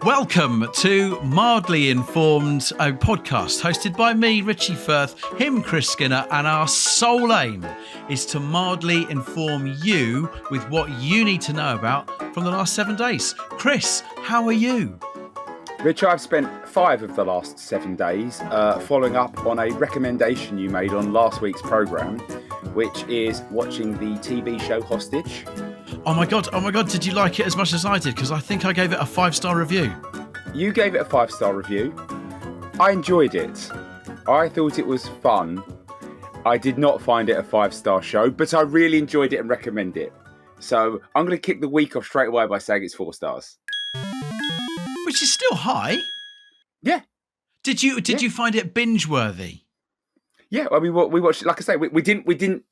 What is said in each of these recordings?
Welcome to Mildly Informed, a podcast hosted by me, Richie Firth, him, Chris Skinner, and our sole aim is to mildly inform you with what you need to know about from the last 7 days. Chris, how are you? Rich, I've spent 5 of the last 7 days following up on a recommendation you made on last week's programme, which is watching the TV show Hostage. Oh my God, did you like it as much as I did? Because I think I gave it a 5-star review. You gave it a 5-star review. I enjoyed it. I thought it was fun. I did not find it a 5-star show, but I really enjoyed it and recommend it. So I'm going to kick the week off straight away by saying it's 4 stars. Which is still high. Yeah. Did you find it binge-worthy? Yeah, I mean, we watched, like I say, we didn't,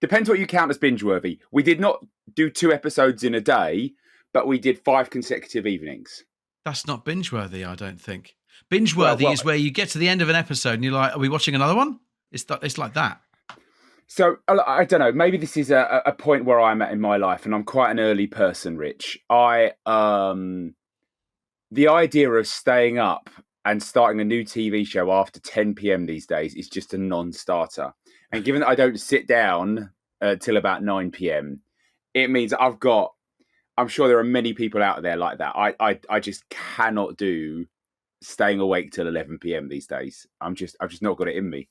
depends what you count as binge-worthy. We did not do 2 episodes in a day, but we did 5 consecutive evenings. That's not binge-worthy, I don't think. Binge-worthy is where you get to the end of an episode and you're like, are we watching another one? It's like that. So, I don't know, maybe this is a point where I'm at in my life, and I'm quite an early person, Rich. The idea of staying up and starting a new TV show after 10 p.m. these days is just a non-starter. And given that I don't sit down till about 9 p.m, it means I'm sure there are many people out there like that. I just cannot do staying awake till 11 p.m. these days. I've just not got it in me.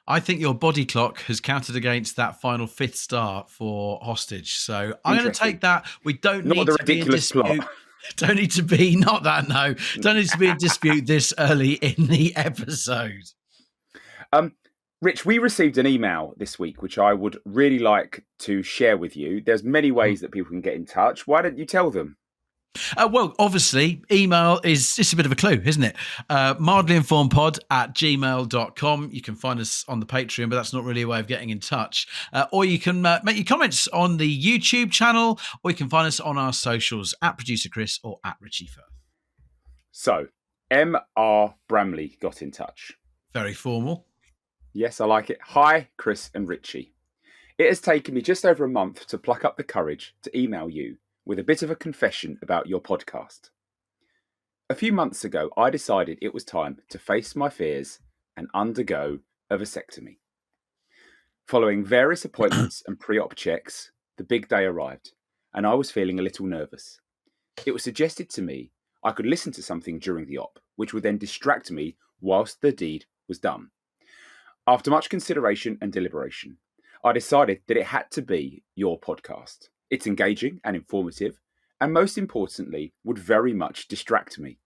I think your body clock has counted against that final 5th star for Hostage. So I'm going to take that. We don't need to be in dispute. Don't need to be in dispute this early in the episode. Rich, we received an email this week, which I would really like to share with you. There's many ways that people can get in touch. Why don't you tell them? Well, obviously, email is just a bit of a clue, isn't it? mildlyinformedpod@gmail.com. You can find us on the Patreon, but that's not really a way of getting in touch. Or you can make your comments on the YouTube channel, or you can find us on our socials, @Producer Chris or @Richie Firth. So, M.R. Bramley got in touch. Very formal. Yes, I like it. Hi, Chris and Richie. It has taken me just over a month to pluck up the courage to email you with a bit of a confession about your podcast. A few months ago, I decided it was time to face my fears and undergo a vasectomy. Following various appointments and pre-op checks, the big day arrived, and I was feeling a little nervous. It was suggested to me I could listen to something during the op, which would then distract me whilst the deed was done. After much consideration and deliberation, I decided that it had to be your podcast. It's engaging and informative, and most importantly, would very much distract me.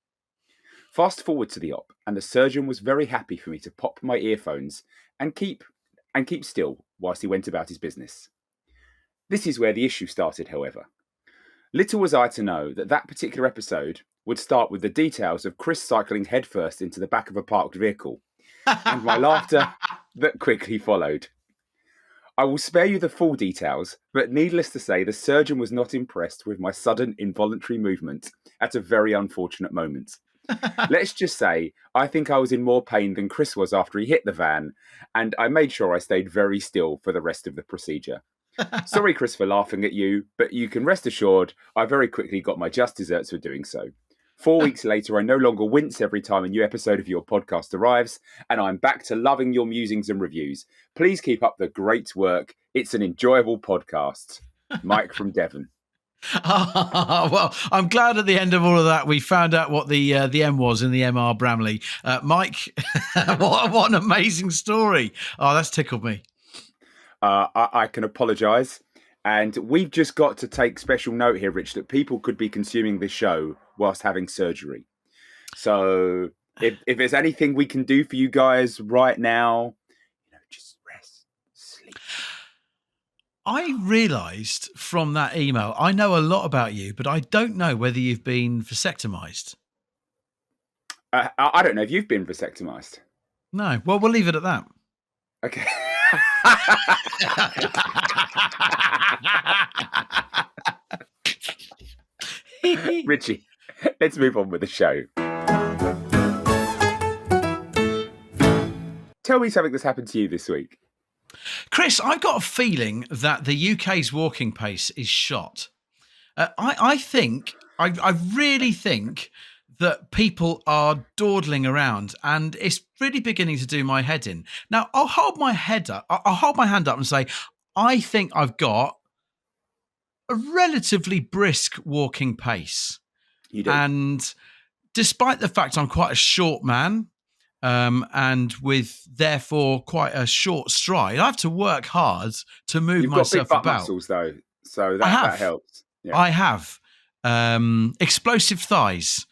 Fast forward to the op, and the surgeon was very happy for me to pop my earphones and keep still whilst he went about his business. This is where the issue started, however. Little was I to know that particular episode would start with the details of Chris cycling headfirst into the back of a parked vehicle, and my laughter that quickly followed. I will spare you the full details, but needless to say, the surgeon was not impressed with my sudden involuntary movement at a very unfortunate moment. Let's just say, I think I was in more pain than Chris was after he hit the van, and I made sure I stayed very still for the rest of the procedure. Sorry, Chris, for laughing at you, but you can rest assured I very quickly got my just desserts for doing so. 4 weeks later, I no longer wince every time a new episode of your podcast arrives, and I'm back to loving your musings and reviews. Please keep up the great work. It's an enjoyable podcast. Mike from Devon. Well, I'm glad at the end of all of that we found out what the M was in the M.R. Bramley. Mike, what an amazing story. Oh, that's tickled me. I can apologise. And we've just got to take special note here, Rich, that people could be consuming this show whilst having surgery. So if there's anything we can do for you guys right now, just rest, sleep. I realised from that email, I know a lot about you, but I don't know whether you've been vasectomised. I don't know if you've been vasectomised. No. Well, we'll leave it at that. Okay. Richie, let's move on with the show. Tell me something that's happened to you this week. Chris, I've got a feeling that the UK's walking pace is shot. I really think that people are dawdling around, and it's really beginning to do my head in. Now, I'll hold my head up. I'll hold my hand up and say, I think I've got a relatively brisk walking pace. You do. And despite the fact I'm quite a short man, and with therefore quite a short stride, I have to work hard to move You've got big myself butt about. muscles though, so I that have. helps. Yeah. I have. Explosive thighs,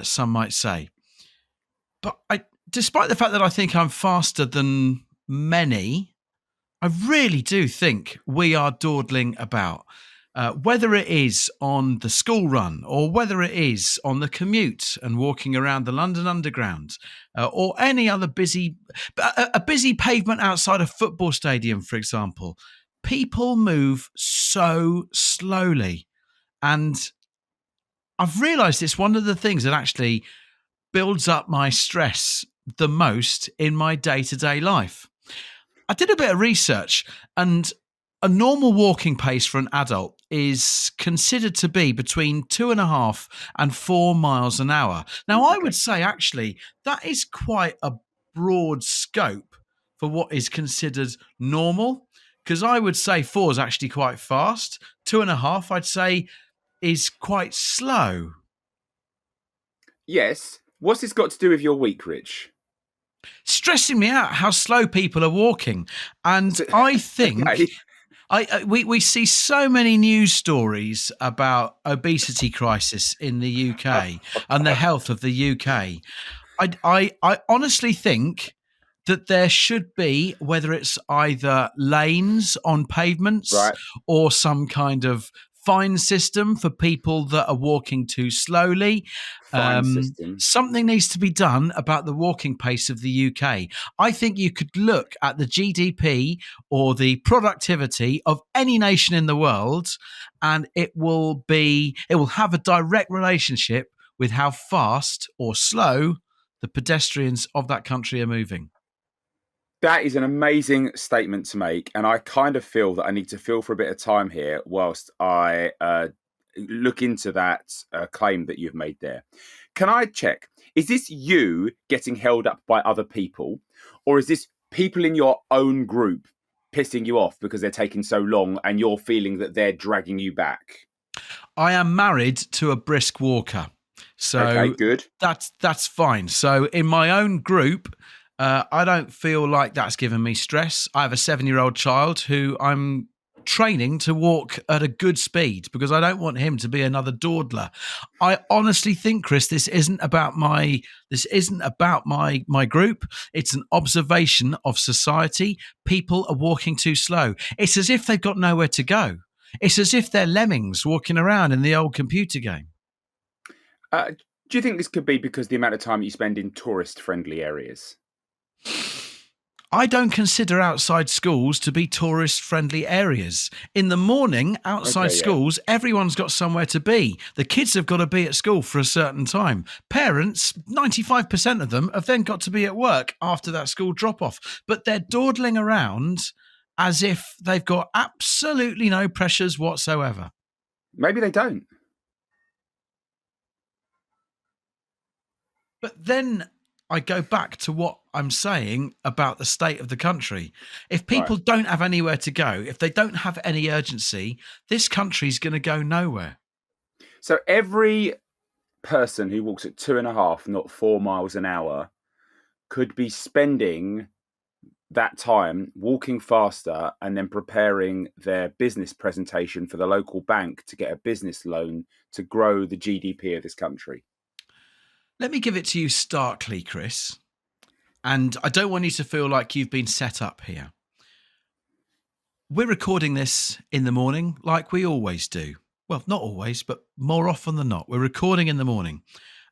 some might say. But despite the fact that I think I'm faster than many, I really do think we are dawdling about. Whether it is on the school run or whether it is on the commute and walking around the London Underground or any other a busy pavement outside a football stadium, for example, people move so slowly. And I've realised it's one of the things that actually builds up my stress the most in my day-to-day life. I did a bit of research, and a normal walking pace for an adult is considered to be between 2.5 and 4 miles an hour. Now, I would say actually that is quite a broad scope for what is considered normal, because I would say 4 is actually quite fast. 2.5, I'd say, is quite slow. Yes. What's this got to do with your week, Rich? Stressing me out how slow people are walking. And I think we see so many news stories about obesity crisis in the UK and the health of the UK. I honestly think that there should be, whether it's either lanes on pavements Right. or some kind of fine system for people that are walking too slowly. Fine system. Something needs to be done about the walking pace of the UK. I think you could look at the GDP or the productivity of any nation in the world, and it will have a direct relationship with how fast or slow the pedestrians of that country are moving. That is an amazing statement to make, and I kind of feel that I need to fill for a bit of time here whilst I look into that claim that you've made there. Can I check? Is this you getting held up by other people, or is this people in your own group pissing you off because they're taking so long and you're feeling that they're dragging you back? I am married to a brisk walker, so Okay, good. That's fine. So in my own group, I don't feel like that's given me stress. I have a 7-year-old child who I'm training to walk at a good speed because I don't want him to be another dawdler. I honestly think, Chris, this isn't about my group. It's an observation of society. People are walking too slow. It's as if they've got nowhere to go. It's as if they're lemmings walking around in the old computer game. Do you think this could be because the amount of time you spend in tourist-friendly areas? I don't consider outside schools to be tourist-friendly areas. In the morning, outside schools, everyone's got somewhere to be. The kids have got to be at school for a certain time. Parents, 95% of them, have then got to be at work after that school drop-off. But they're dawdling around as if they've got absolutely no pressures whatsoever. Maybe they don't. But then I go back to what I'm saying about the state of the country. If people don't have anywhere to go, if they don't have any urgency, this country's going to go nowhere. So every person who walks at 2.5, not 4 miles an hour, could be spending that time walking faster and then preparing their business presentation for the local bank to get a business loan to grow the GDP of this country. Let me give it to you starkly, Chris. And I don't want you to feel like you've been set up here. We're recording this in the morning like we always do. Well, not always, but more often than not. We're recording in the morning.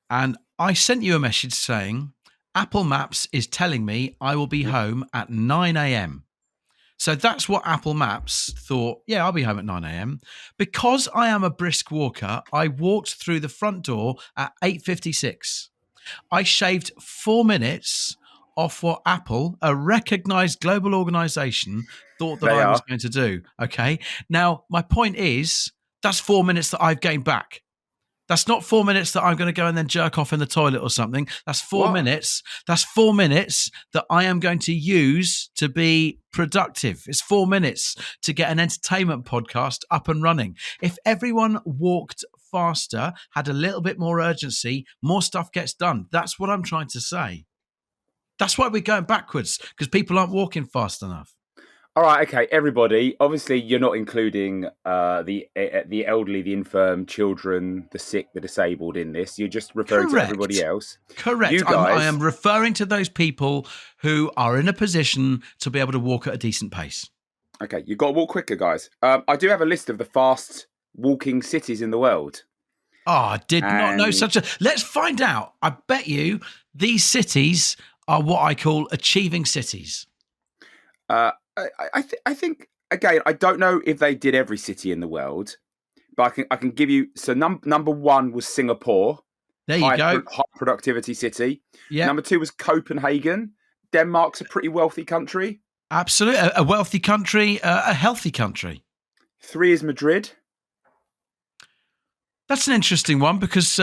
And I sent you a message saying, Apple Maps is telling me I will be home at 9 a.m. So that's what Apple Maps thought. Yeah, I'll be home at 9 a.m. Because I am a brisk walker, I walked through the front door at 8:56. I shaved 4 minutes off what Apple, a recognized global organization, thought that I was going to do. Okay. Now, my point is that's 4 minutes that I've gained back. That's not 4 minutes that I'm going to go and then jerk off in the toilet or something. That's 4 What? minutes. That's 4 minutes that I am going to use to be productive. It's 4 minutes to get an entertainment podcast up and running. If everyone walked faster, had a little bit more urgency, more stuff gets done. That's what I'm trying to say. That's why we're going backwards, because people aren't walking fast enough. All right, okay, everybody. Obviously, you're not including the elderly, the infirm, children, the sick, the disabled in this. You're just referring to everybody else. Correct. You guys, I am referring to those people who are in a position to be able to walk at a decent pace. Okay, you've got to walk quicker, guys. I do have a list of the fast walking cities in the world. Oh, I did not know such a... Let's find out. I bet you these cities are what I call achieving cities. I think, again, I don't know if they did every city in the world, but I can give you. So number one was Singapore. There you go. High productivity city. Yeah. Number two was Copenhagen. Denmark's a pretty wealthy country. Absolutely. A wealthy country, a healthy country. 3 is Madrid. That's an interesting one because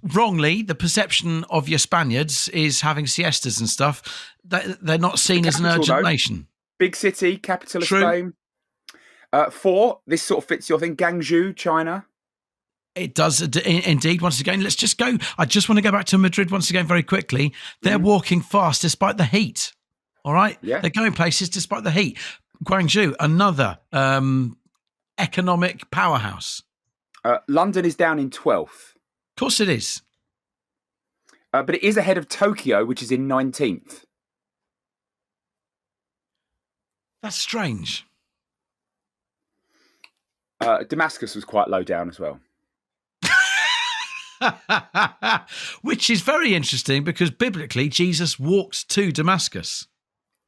wrongly, the perception of your Spaniards is having siestas and stuff. They're not seen as an urgent nation. Big city, capital of Spain. 4, this sort of fits your thing, Guangzhou, China. It does indeed. Once again, let's just go. I just want to go back to Madrid once again very quickly. They're walking fast despite the heat. All right? Yeah. They're going places despite the heat. Guangzhou, another economic powerhouse. London is down in 12th. Of course it is. But it is ahead of Tokyo, which is in 19th. That's strange. Damascus was quite low down as well. Which is very interesting because biblically, Jesus walked to Damascus.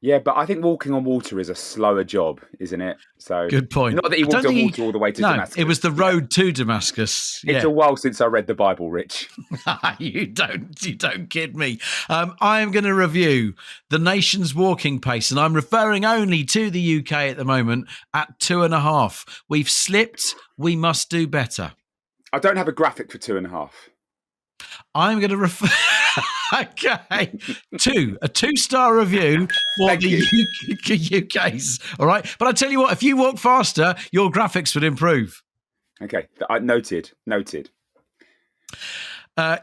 Yeah, but I think walking on water is a slower job, isn't it? So good point. Not that he walked on water all the way to Damascus. It was the road to Damascus. It's a while since I read the Bible, Rich. You don't kid me. I am going to review the nation's walking pace, and I'm referring only to the UK at the moment at 2.5. We've slipped. We must do better. I don't have a graphic for 2.5. I'm going to refer. Okay, a 2-star review for the UK's. All right, but I tell you what, if you walk faster, your graphics would improve. Okay, noted.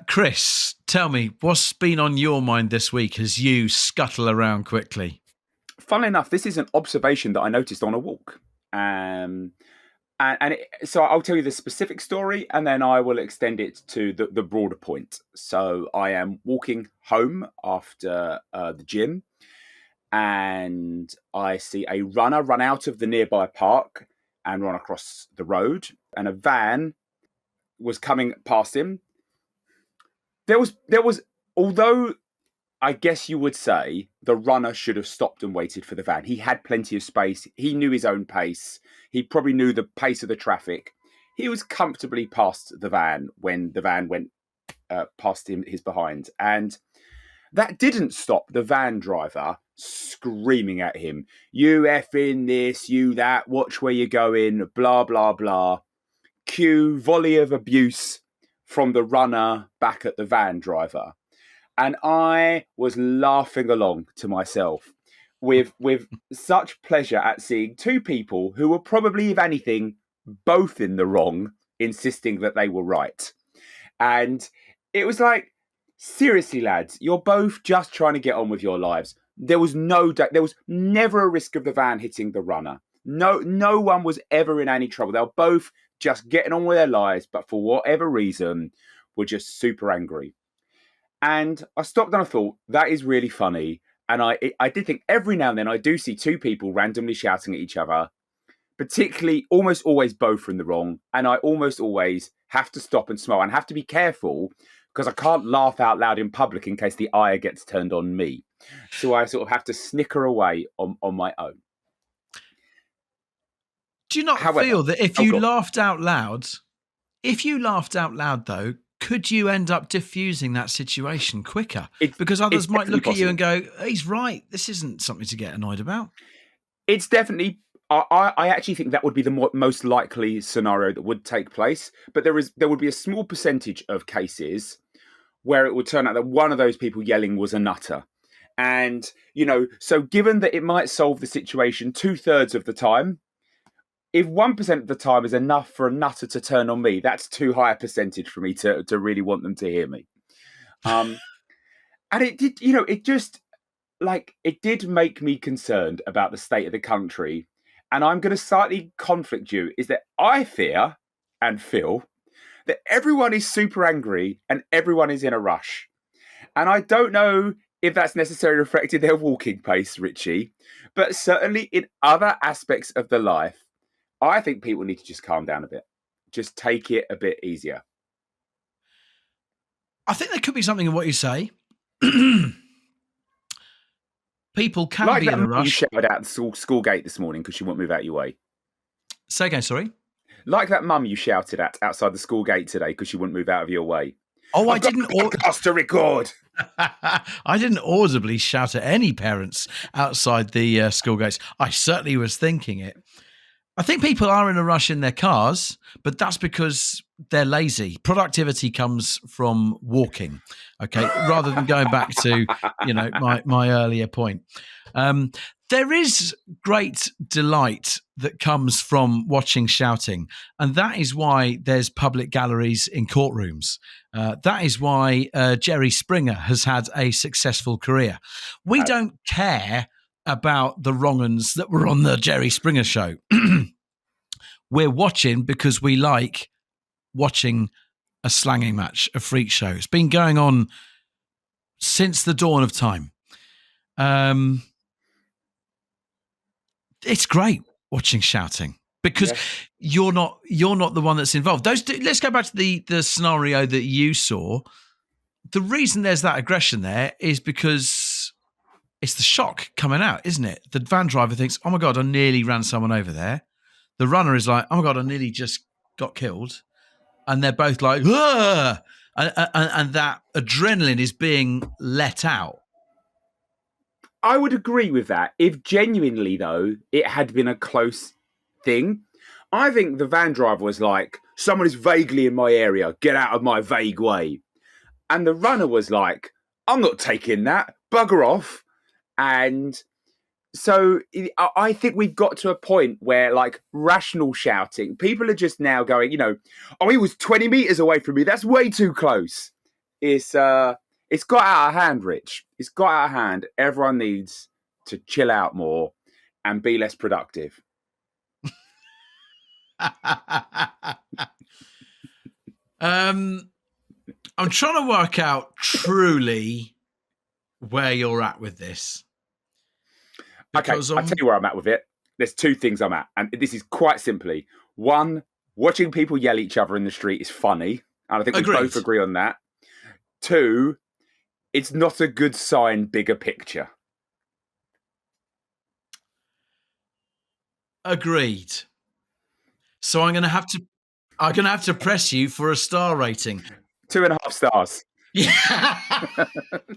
Chris, tell me, what's been on your mind this week as you scuttle around quickly? Funnily enough, this is an observation that I noticed on a walk. So I'll tell you the specific story and then I will extend it to the broader point. So I am walking home after the gym and I see a runner run out of the nearby park and run across the road, and a van was coming past him. There was, although I guess you would say the runner should have stopped and waited for the van. He had plenty of space. He knew his own pace. He probably knew the pace of the traffic. He was comfortably past the van when the van went past his behind. And that didn't stop the van driver screaming at him, "You effing this, you that, watch where you're going, blah, blah, blah." Cue volley of abuse from the runner back at the van driver. And I was laughing along to myself with such pleasure at seeing two people who were probably, if anything, both in the wrong, insisting that they were right. And it was like, seriously, lads, you're both just trying to get on with your lives. There was there was never a risk of the van hitting the runner. No one was ever in any trouble. They were both just getting on with their lives, but for whatever reason, were just super angry. And I stopped and I thought, that is really funny. And I did think every now and then I do see two people randomly shouting at each other, particularly almost always both in the wrong. And I almost always have to stop and smile and have to be careful because I can't laugh out loud in public in case the ire gets turned on me. So I sort of have to snicker away on my own. Do you not feel that if you laughed out loud, though, could you end up diffusing that situation quicker? Because others might look at you and go, he's right. This isn't something to get annoyed about. It's definitely I actually think that would be the most likely scenario that would take place. But there would be a small percentage of cases where it would turn out that one of those people yelling was a nutter. And, so given that it might solve the situation 2/3 of the time, if 1% of the time is enough for a nutter to turn on me, that's too high a percentage for me to really want them to hear me. And it did, it did make me concerned about the state of the country. And I'm going to slightly conflict you, is that I fear and feel that everyone is super angry and everyone is in a rush. And I don't know if that's necessarily reflected their walking pace, Richie, but certainly in other aspects of the life, I think people need to just calm down a bit. Just take it a bit easier. I think there could be something in what you say. People can like be that in a rush. You shouted out the school gate this morning because she won't move out your way. Say again, sorry? Like that mum you shouted at outside the school gate today because she wouldn't move out of your way. Oh, I've got a podcast to record. I didn't audibly shout at any parents outside the school gates. I certainly was thinking it. I think people are in a rush in their cars, but that's because they're lazy. Productivity comes from walking, okay, rather than going back to, my earlier point. There is great delight that comes from watching shouting, and that is why there's public galleries in courtrooms. That is why Jerry Springer has had a successful career. We don't care about the wrong-uns that were on the Jerry Springer show. We're watching because we like watching a slanging match, a freak show. It's been going on since the dawn of time. It's great watching shouting because you're not the one that's involved. Let's go back to the scenario that you saw. The reason there's that aggression there is because it's the shock coming out, isn't it? The van driver thinks, "Oh my God, I nearly ran someone over there." The runner is like, "Oh my God, I nearly just got killed." And they're both like, "Ah!" And that adrenaline is being let out. I would agree with that. If genuinely, though, it had been a close thing, I think the van driver was like, "Someone is vaguely in my area. Get out of my vague way." And the runner was like, "I'm not taking that. Bugger off." And so I think we've got to a point where, like, rational shouting, people are just now going, "Oh, he was 20 meters away from me. That's way too close." It's got out of hand, Rich. It's got out of hand. Everyone needs to chill out more and be less productive. I'm trying to work out truly where you're at with this. Okay, I'll tell you where I'm at with it. There's two things I'm at, and this is quite simply. One, watching people yell at each other in the street is funny, and I think we both agree on that. Two, it's not a good sign, bigger picture. Agreed. So I'm going to have to press you for a star rating. 2.5 stars. Yeah,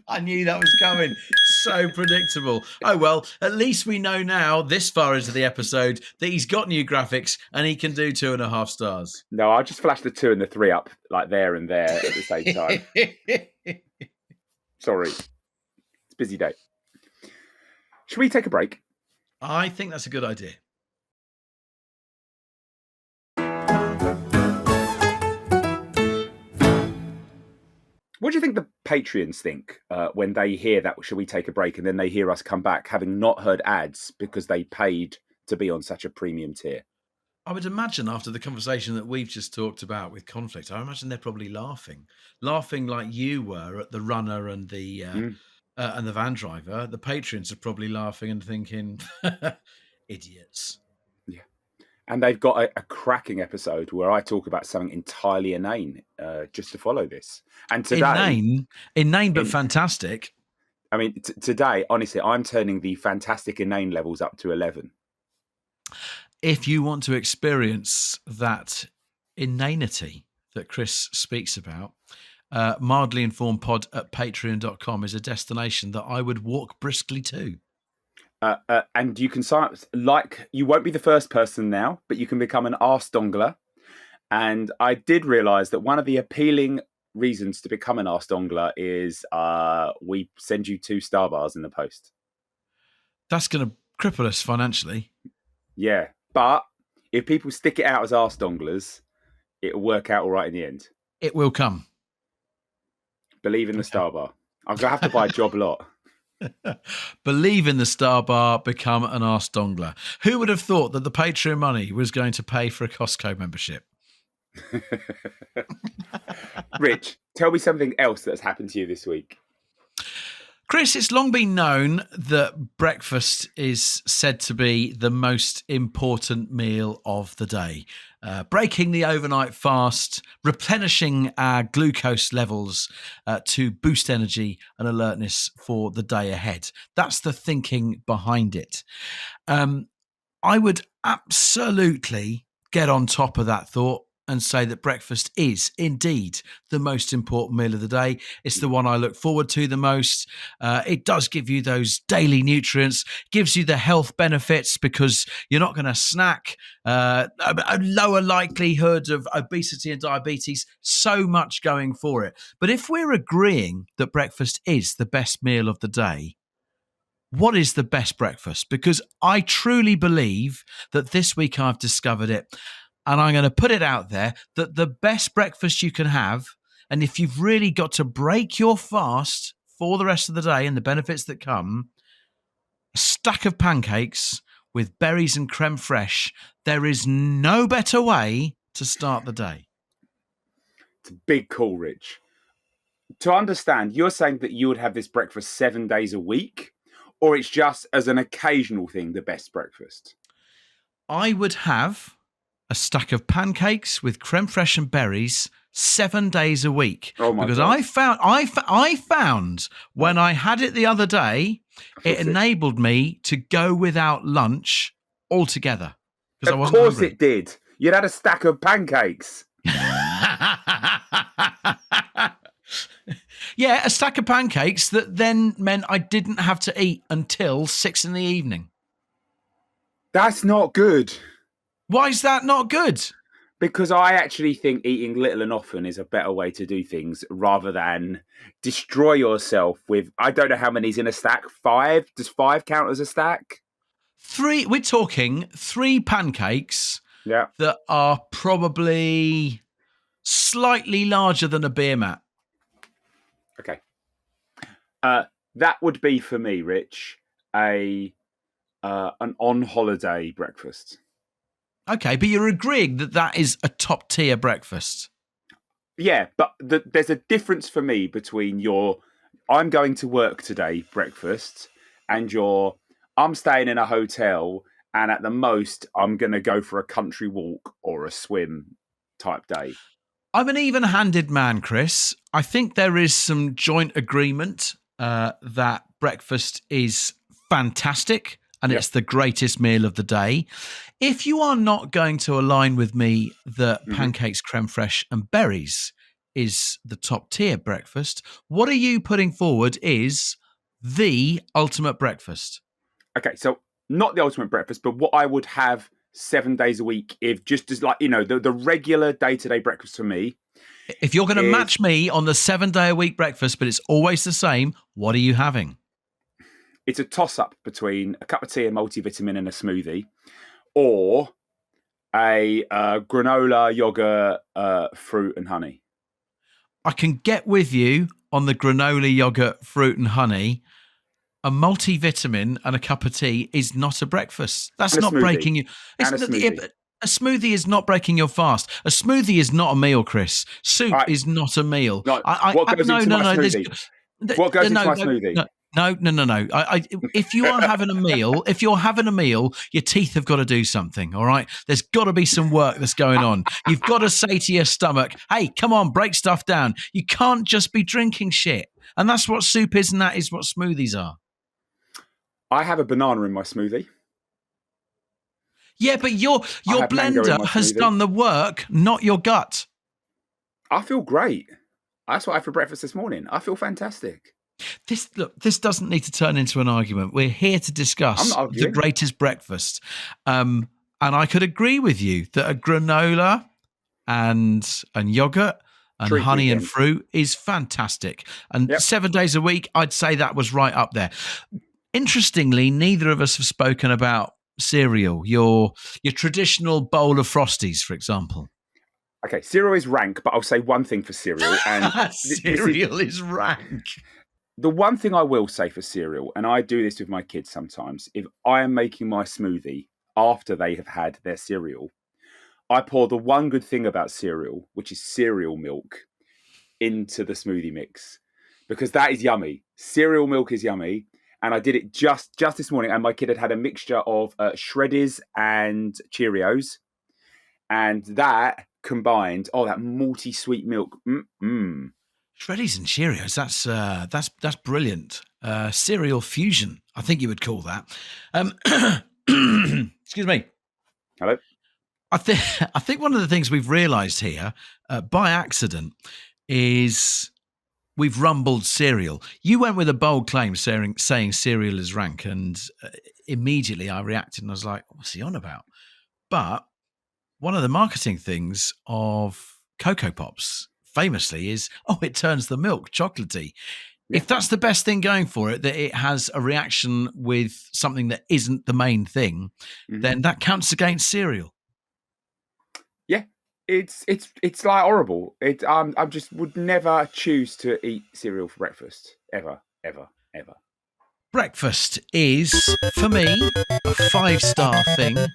I knew that was coming. So predictable. Oh, well, at least we know now, this far into the episode, that he's got new graphics and he can do 2.5 stars. No, I'll just flash the 2 and the 3 up like there and there at the same time. Sorry. It's a busy day. Should we take a break? I think that's a good idea. What do you think the Patreons think when they hear that, should we take a break, and then they hear us come back having not heard ads because they paid to be on such a premium tier? I would imagine after the conversation that we've just talked about with conflict, I imagine they're probably laughing like you were at the runner and the van driver. The Patreons are probably laughing and thinking, idiots. Yeah. And they've got a cracking episode where I talk about something entirely inane just to follow this. And today... Inane but fantastic. I mean, today, honestly, I'm turning the fantastic inane levels up to 11. If you want to experience that inanity that Chris speaks about, Mildly Informed Pod at patreon.com is a destination that I would walk briskly to. And you can sign up, like, you won't be the first person now, but you can become an arse dongler. And I did realise that one of the appealing reasons to become an arse dongler is we send you 2 Star bars in the post. That's going to cripple us financially. Yeah, but if people stick it out as arse donglers, it'll work out all right in the end. It will come. Believe in the Star bar. I'm going to have to buy a job lot. Believe in the Star bar, become an arse dongler. Who would have thought that the Patreon money was going to pay for a Costco membership? Rich, tell me something else that's happened to you this week. Chris, it's long been known that breakfast is said to be the most important meal of the day. Breaking the overnight fast, replenishing our glucose levels to boost energy and alertness for the day ahead. That's the thinking behind it. I would absolutely get on top of that thought and say that breakfast is indeed the most important meal of the day. It's the one I look forward to the most. It does give you those daily nutrients, gives you the health benefits because you're not going to snack, a lower likelihood of obesity and diabetes, so much going for it. But if we're agreeing that breakfast is the best meal of the day, what is the best breakfast? Because I truly believe that this week I've discovered it. And I'm going to put it out there that the best breakfast you can have, and if you've really got to break your fast for the rest of the day and the benefits that come, a stack of pancakes with berries and creme fraiche, there is no better way to start the day. It's a big call, Rich. To understand, you're saying that you would have this breakfast 7 days a week, or it's just as an occasional thing, the best breakfast? I would have a stack of pancakes with creme fraiche and berries 7 days a week. Oh my because God. I found when I had it the other day, it enabled me to go without lunch altogether. Of course it did. You'd had a stack of pancakes. Yeah, a stack of pancakes that then meant I didn't have to eat until 6 p.m. That's not good. Why is that not good? Because I actually think eating little and often is a better way to do things rather than destroy yourself with, I don't know how many's in a stack. 5? Does 5 count as a stack? 3. We're talking 3 pancakes that are probably slightly larger than a beer mat. Okay. That would be for me, Rich, an on holiday breakfast. Okay, but you're agreeing that that is a top tier breakfast. Yeah, but there's a difference for me between your I'm going to work today breakfast and your I'm staying in a hotel and at the most I'm going to go for a country walk or a swim type day. I'm an even-handed man, Chris. I think there is some joint agreement that breakfast is fantastic and it's the greatest meal of the day. If you are not going to align with me that pancakes, creme fraiche and berries is the top tier breakfast, what are you putting forward is the ultimate breakfast? Okay, so not the ultimate breakfast, but what I would have 7 days a week, if just as like, the regular day-to-day breakfast for me. If you're going to match me on the 7 day a week breakfast, but it's always the same, what are you having? It's a toss-up between a cup of tea, a multivitamin and a smoothie, or a granola, yogurt, fruit and honey. I can get with you on the granola, yogurt, fruit and honey. A multivitamin and a cup of tea is not a breakfast. That's not breaking you. A smoothie is not breaking your fast. A smoothie is not a meal, Chris. Soup is not a meal. What goes into my smoothie? What goes into my smoothie? No. If you are having a meal, your teeth have got to do something, all right? There's got to be some work that's going on. You've got to say to your stomach, hey, come on, break stuff down. You can't just be drinking shit. And that's what soup is, and that is what smoothies are. I have a banana in my smoothie. Yeah, but your blender has done the work, not your gut. I feel great. That's what I had for breakfast this morning. I feel fantastic. This doesn't need to turn into an argument. We're here to I'm discuss not the arguing. greatest breakfast. And I could agree with you that a granola and yogurt and Treat honey and weekend. fruit is fantastic. And Yep. 7 days a week, I'd say that was right up there. Interestingly, neither of us have spoken about cereal, your traditional bowl of Frosties, for example. Okay, cereal is rank, but I'll say one thing for cereal, and this is Cereal is rank. the one thing I will say for cereal, and I do this with my kids sometimes. If I am making my smoothie after they have had their cereal, I pour the one good thing about cereal, which is cereal milk, into the smoothie mix, because that is yummy. Cereal milk is yummy, and I did it just this morning, and my kid had a mixture of Shreddies and Cheerios, and that combined, that malty sweet milk. Shreddies and Cheerios. That's brilliant. Cereal fusion, I think you would call that. Excuse me. Hello. I think one of the things we've realised here by accident is we've rumbled cereal. You went with a bold claim saying cereal is rank, and immediately I reacted and I was like, "What's he on about?" But one of the marketing things of Cocoa Pops famously is, it turns the milk chocolatey. Yeah. If that's the best thing going for it, that it has a reaction with something that isn't the main thing, then that counts against cereal. Yeah, it's like horrible. I just would never choose to eat cereal for breakfast ever. Breakfast is, for me, a 5-star thing. And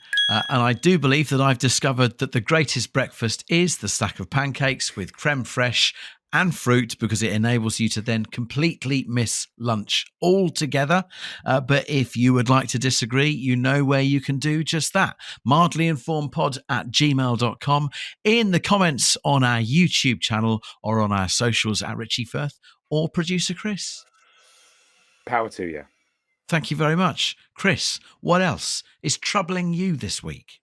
I do believe that I've discovered that the greatest breakfast is the stack of pancakes with creme fraiche and fruit, because it enables you to then completely miss lunch altogether. But if you would like to disagree, you know where you can do just that. mildlyinformedpod@gmail.com, in the comments on our YouTube channel, or on our socials at Richie Firth or producer Chris. Power to you. Thank you very much. Chris, what else is troubling you this week?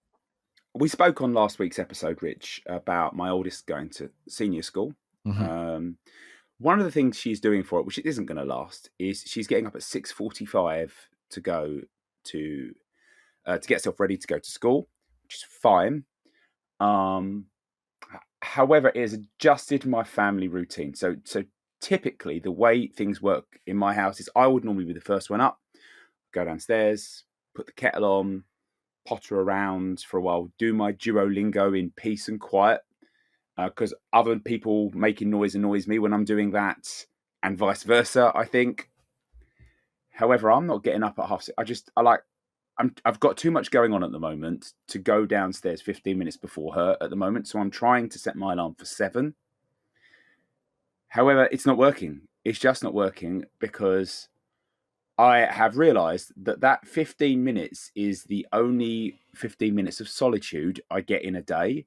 We spoke on last week's episode, Rich, about my oldest going to senior school. One of the things she's doing for it, which it isn't going to last, is she's getting up at 6:45 to go to get herself ready to go to school, which is fine. However, it has adjusted my family routine. So typically, the way things work in my house is I would normally be the first one up, go downstairs, put the kettle on, potter around for a while, do my Duolingo in peace and quiet, because other people making noise annoys me when I'm doing that, and vice versa, I think. However, I'm not getting up at 6:30. I've got too much going on at the moment to go downstairs 15 minutes before her at the moment, so I'm trying to set my alarm for 7. However, it's not working. It's just not working, because I have realised that 15 minutes is the only 15 minutes of solitude I get in a day.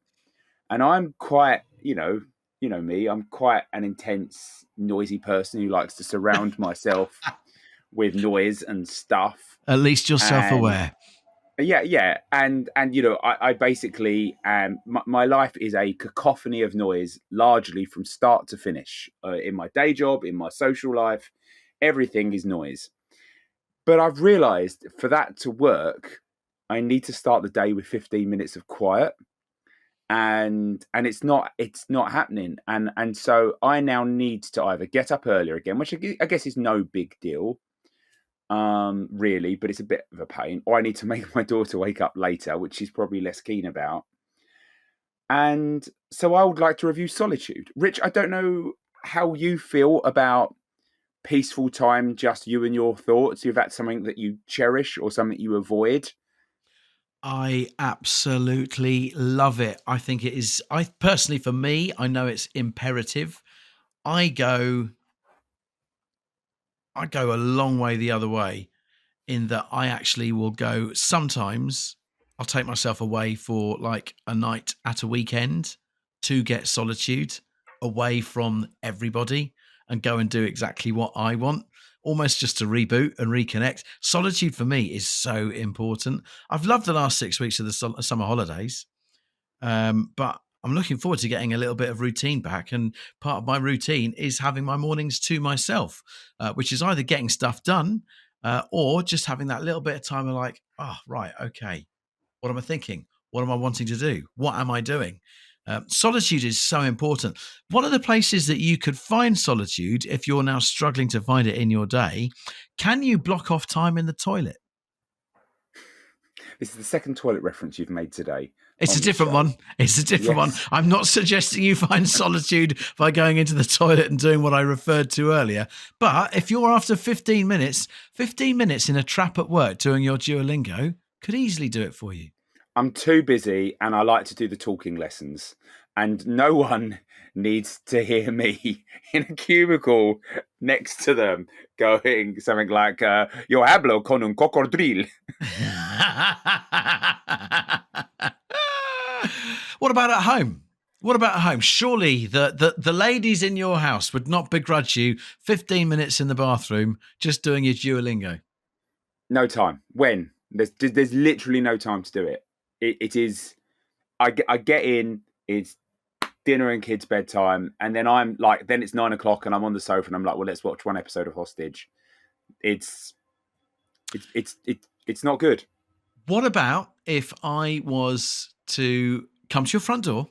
And I'm quite, you know me, I'm quite an intense, noisy person who likes to surround myself with noise and stuff. At least you're self-aware. Yeah. And I basically, my life is a cacophony of noise, largely from start to finish. In my day job, in my social life, everything is noise. But I've realised for that to work, I need to start the day with 15 minutes of quiet, and it's not happening. And so I now need to either get up earlier again, which I guess is no big deal, really, but it's a bit of a pain, or I need to make my daughter wake up later, which she's probably less keen about. And so I would like to review Solitude. Rich, I don't know how you feel about peaceful time, just you and your thoughts, if that's something that you cherish or something you avoid. I absolutely love it. I think it is, I personally, for me, I know it's imperative. I go a long way the other way, in that I actually will go, sometimes I'll take myself away for like a night at a weekend to get solitude away from everybody and go and do exactly what I want, almost just to reboot and reconnect. Solitude for me is so important. I've loved the last 6 weeks of the summer holidays, but I'm looking forward to getting a little bit of routine back. And part of my routine is having my mornings to myself, which is either getting stuff done or just having that little bit of time of like, oh, right, okay. What am I thinking? What am I wanting to do? What am I doing? Solitude is so important. One of the places that you could find solitude, if you're now struggling to find it in your day, can you block off time in the toilet? This is the second toilet reference you've made today. It's a different one. It's a different one. Yes. I'm not suggesting you find solitude by going into the toilet and doing what I referred to earlier. But if you're after 15 minutes in a trap at work doing your Duolingo could easily do it for you. I'm too busy and I like to do the talking lessons. And no one needs to hear me in a cubicle next to them going something like, yo hablo con un cocodril. What about at home? What about at home? Surely the ladies in your house would not begrudge you 15 minutes in the bathroom just doing your Duolingo. No time. When? There's literally no time to do it. It is. I get in. It's dinner and kids' bedtime, and then I'm like, then it's 9 o'clock, and I'm on the sofa, and I'm like, well, let's watch one episode of Hostage. It's not good. What about if I was to come to your front door?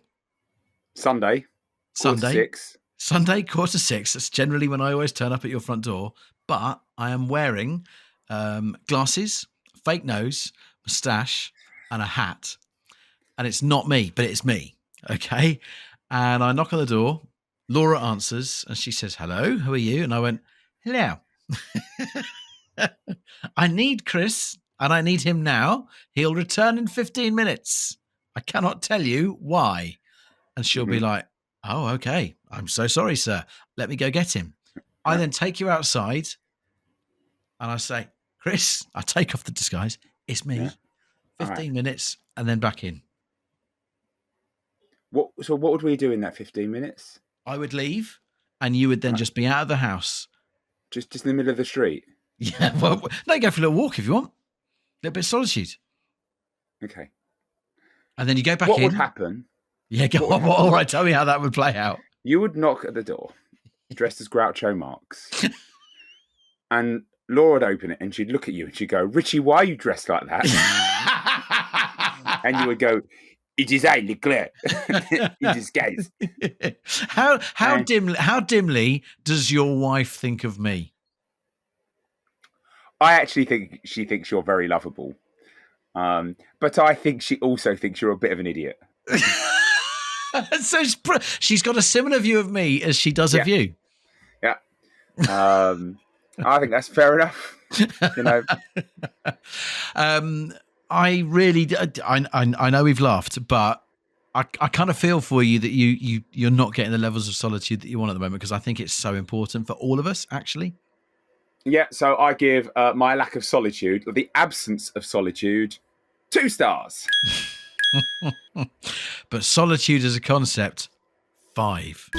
Sunday, 6. Sunday, 6:15. That's generally when I always turn up at your front door. But I am wearing glasses, fake nose, moustache, and a hat. And it's not me, but it's me. Okay. And I knock on the door. Laura answers and she says, hello, who are you? And I went, hello. I need Chris and I need him now. He'll return in 15 minutes. I cannot tell you why. And she'll be like, oh, okay. I'm so sorry, sir. Let me go get him. I then take you outside and I say, Chris, I take off the disguise. It's me. Yeah. 15 minutes and then back in. So what would we do in that 15 minutes? I would leave and you would then just be out of the house. Just in the middle of the street? Yeah. Well, no, go for a little walk if you want. A little bit of solitude. Okay. And then you go back What in. would happen? Yeah, go on. All right, tell me how that would play out. You would knock at the door, dressed as Groucho Marx, and Laura would open it and she'd look at you and she'd go, Richie, why are you dressed like that? And you would go, it is I, Leclerc, in disguise. How dimly does your wife think of me? I actually think she thinks you're very lovable. But I think she also thinks you're a bit of an idiot. So she's got a similar view of me as she does of you. Yeah. I think that's fair enough. You know. I really, I know we've laughed, but I kind of feel for you that you're not getting the levels of solitude that you want at the moment, because I think it's so important for all of us, actually. Yeah, so I give my lack of solitude, or the absence of solitude, 2 stars. But solitude as a concept, 5.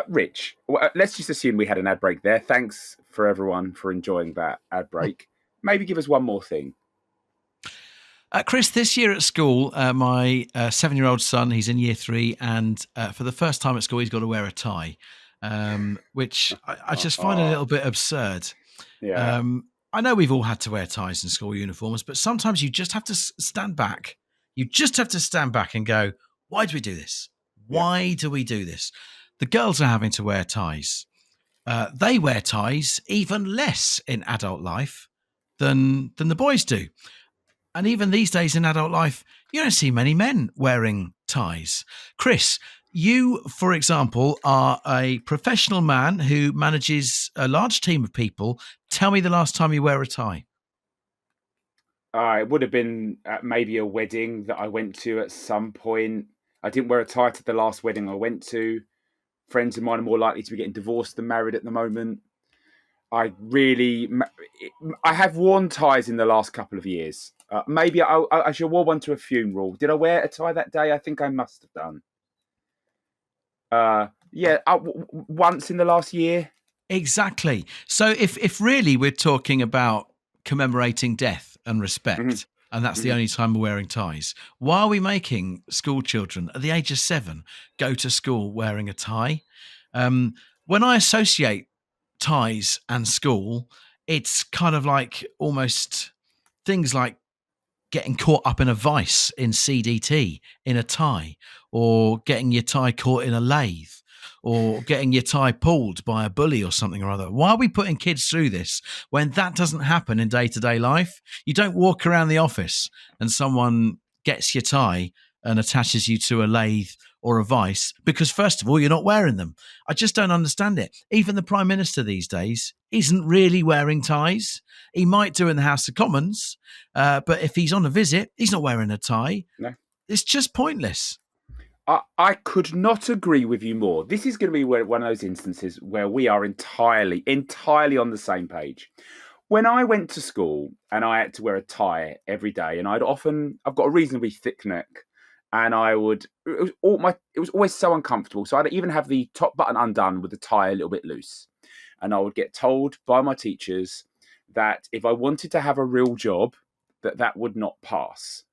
Rich, let's just assume we had an ad break there. Thanks for everyone for enjoying that ad break. Maybe give us one more thing. Chris, this year at school, my 7-year-old son, he's in year 3, and for the first time at school, he's got to wear a tie, which I just find a little bit absurd. Yeah. I know we've all had to wear ties in school uniforms, but sometimes you just have to stand back. You just have to stand back and go, why do we do this? Why do we do this? The girls are having to wear ties. They wear ties even less in adult life than the boys do. And even these days in adult life, you don't see many men wearing ties. Chris, you, for example, are a professional man who manages a large team of people. Tell me the last time you wear a tie. It would have been at maybe a wedding that I went to at some point. I didn't wear a tie to the last wedding I went to. Friends of mine are more likely to be getting divorced than married at the moment. I have worn ties in the last couple of years. Maybe I should wore one to a funeral. Did I wear a tie that day? I think I must have done. Once in the last year. Exactly. So if really we're talking about commemorating death and respect, and that's the only time we're wearing ties, why are we making school children at the age of 7 go to school wearing a tie? When I associate ties and school, it's kind of like almost things like getting caught up in a vice in CDT in a tie, or getting your tie caught in a lathe, or getting your tie pulled by a bully or something or other. Why are we putting kids through this when that doesn't happen in day-to-day life? You don't walk around the office and someone gets your tie and attaches you to a lathe or a vice because, first of all, you're not wearing them. I just don't understand it. Even the Prime Minister these days isn't really wearing ties. He might do in the House of Commons, but if he's on a visit, he's not wearing a tie. No. It's just pointless. I could not agree with you more. This is going to be one of those instances where we are entirely on the same page. When I went to school and I had to wear a tie every day, and I've got a reasonably thick neck, and it was always so uncomfortable. So I'd even have the top button undone with the tie a little bit loose. And I would get told by my teachers that if I wanted to have a real job, that would not pass,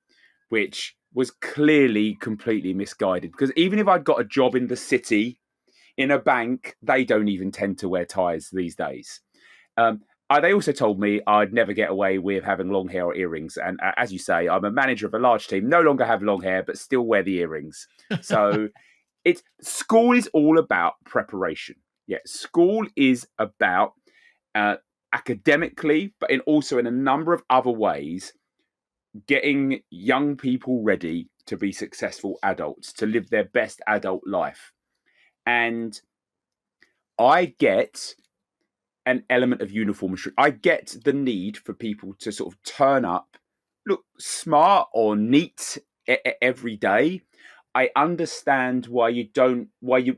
which was clearly completely misguided, because even if I'd got a job in the city in a bank, they don't even tend to wear ties these days. They also told me I'd never get away with having long hair or earrings. And as you say, I'm a manager of a large team, no longer have long hair, but still wear the earrings. So school is all about preparation. Yeah, school is about academically, but also in a number of other ways, getting young people ready to be successful adults, to live their best adult life. And I get an element of uniform. I get the need for people to sort of turn up, look smart or neat every day. I understand why you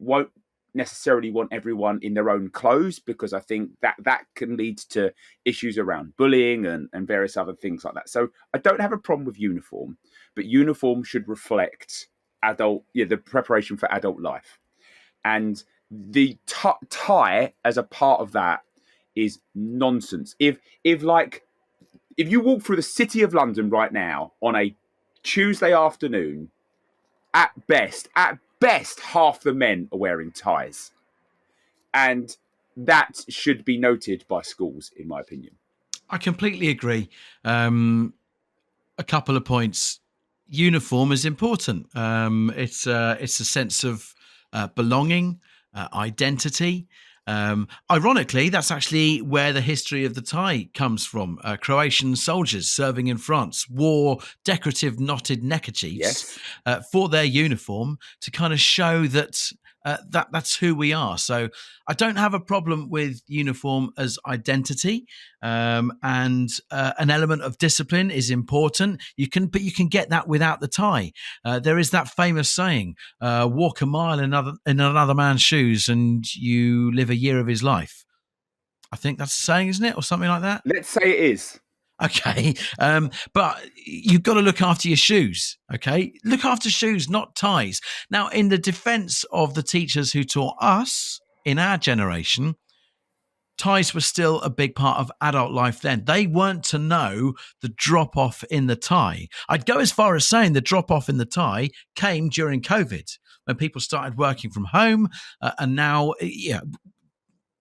won't necessarily want everyone in their own clothes, because I think that can lead to issues around bullying and various other things like that. So I don't have a problem with uniform, but uniform should reflect the preparation for adult life. And the tie as a part of that is nonsense. If you walk through the city of London right now on a Tuesday afternoon, at best, half the men are wearing ties. And that should be noted by schools, in my opinion. I completely agree. A couple of points. Uniform is important. It's a sense of belonging, identity. Ironically, that's actually where the history of the tie comes from. Croatian soldiers serving in France wore decorative knotted neckerchiefs for their uniform to kind of show that that's who we are. So I don't have a problem with uniform as identity, and an element of discipline is important. But you can get that without the tie. There is that famous saying: "Walk a mile in another man's shoes, and you live a year of his life." I think that's a saying, isn't it, or something like that? Let's say it is. Okay, but you've got to look after your shoes, okay? Look after shoes, not ties. Now, in the defense of the teachers who taught us in our generation, ties were still a big part of adult life then. They weren't to know the drop-off in the tie. I'd go as far as saying the drop-off in the tie came during COVID, when people started working from home, and now,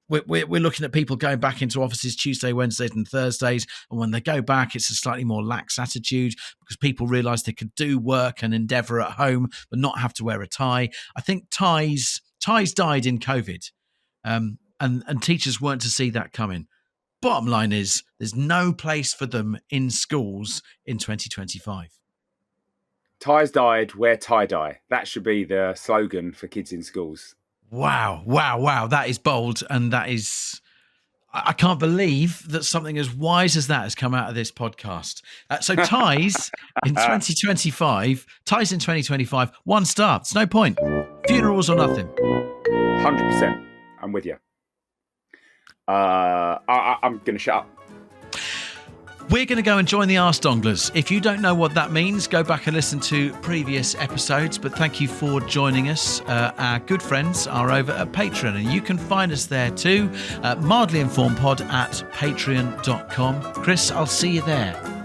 we're looking at people going back into offices Tuesday, Wednesdays and Thursdays. And when they go back, it's a slightly more lax attitude because people realise they could do work and endeavour at home but not have to wear a tie. I think ties died in COVID, and teachers weren't to see that coming. Bottom line is there's no place for them in schools in 2025. Ties died, wear tie-dye. That should be the slogan for kids in schools. Wow. That is bold. And that is, I can't believe that something as wise as that has come out of this podcast. So ties in 2025, 1 star. It's no point. Funerals or nothing. 100%. I'm with you. I'm going to shut up. We're going to go and join the Arse Donglers. If you don't know what that means, go back and listen to previous episodes. But thank you for joining us. Our good friends are over at Patreon, and you can find us there too. Mildly Informed Pod at patreon.com. Chris, I'll see you there.